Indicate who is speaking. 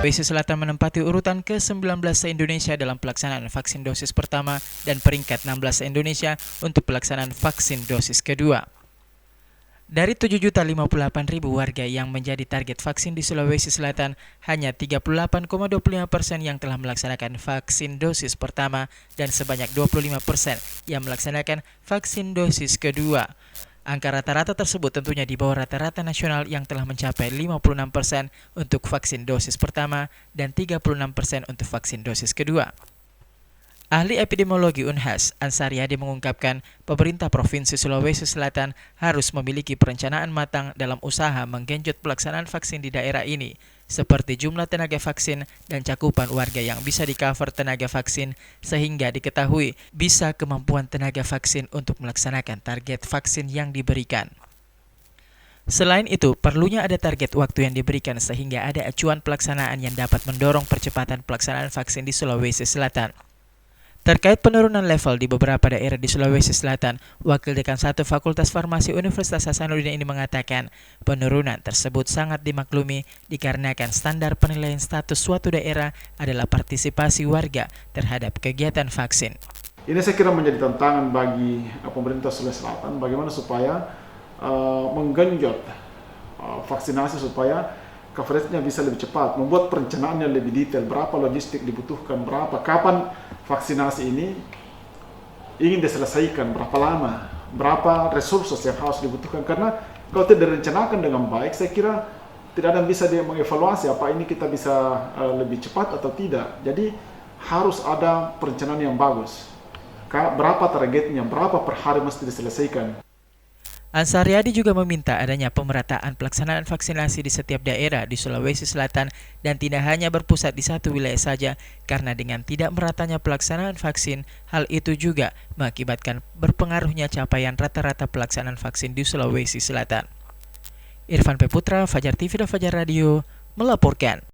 Speaker 1: Sulawesi Selatan menempati urutan ke-19 se-Indonesia dalam pelaksanaan vaksin dosis pertama dan peringkat 16 se-Indonesia untuk pelaksanaan vaksin dosis kedua. Dari 7.058.000 warga yang menjadi target vaksin di Sulawesi Selatan, hanya 38,25% yang telah melaksanakan vaksin dosis pertama dan sebanyak 25% yang melaksanakan vaksin dosis kedua. Angka rata-rata tersebut tentunya di bawah rata-rata nasional yang telah mencapai 56% untuk vaksin dosis pertama dan 36% untuk vaksin dosis kedua. Ahli epidemiologi Unhas, Ansariadi mengungkapkan, pemerintah Provinsi Sulawesi Selatan harus memiliki perencanaan matang dalam usaha menggenjot pelaksanaan vaksin di daerah ini, seperti jumlah tenaga vaksin dan cakupan warga yang bisa di-cover tenaga vaksin, sehingga diketahui bisa kemampuan tenaga vaksin untuk melaksanakan target vaksin yang diberikan. Selain itu, perlunya ada target waktu yang diberikan sehingga ada acuan pelaksanaan yang dapat mendorong percepatan pelaksanaan vaksin di Sulawesi Selatan. Terkait penurunan level di beberapa daerah di Sulawesi Selatan, Wakil Dekan 1 Fakultas Farmasi Universitas Hasanuddin ini mengatakan penurunan tersebut sangat dimaklumi dikarenakan standar penilaian status suatu daerah adalah partisipasi warga terhadap kegiatan vaksin.
Speaker 2: Ini saya kira menjadi tantangan bagi pemerintah Sulawesi Selatan bagaimana supaya menggenjot vaksinasi supaya coverage-nya bisa lebih cepat, membuat perencanaannya lebih detail, berapa logistik dibutuhkan, kapan vaksinasi ini ingin diselesaikan, berapa lama, berapa resources yang harus dibutuhkan. Karena kalau tidak direncanakan dengan baik, saya kira tidak ada yang bisa mengevaluasi apa ini kita bisa lebih cepat atau tidak. Jadi harus ada perencanaan yang bagus. Berapa targetnya, berapa per hari mesti diselesaikan.
Speaker 1: Ansariadi juga meminta adanya pemerataan pelaksanaan vaksinasi di setiap daerah di Sulawesi Selatan dan tidak hanya berpusat di satu wilayah saja, karena dengan tidak meratanya pelaksanaan vaksin, hal itu juga mengakibatkan berpengaruhnya capaian rata-rata pelaksanaan vaksin di Sulawesi Selatan. Irfan P. Putra, Fajar TV dan Fajar Radio, melaporkan.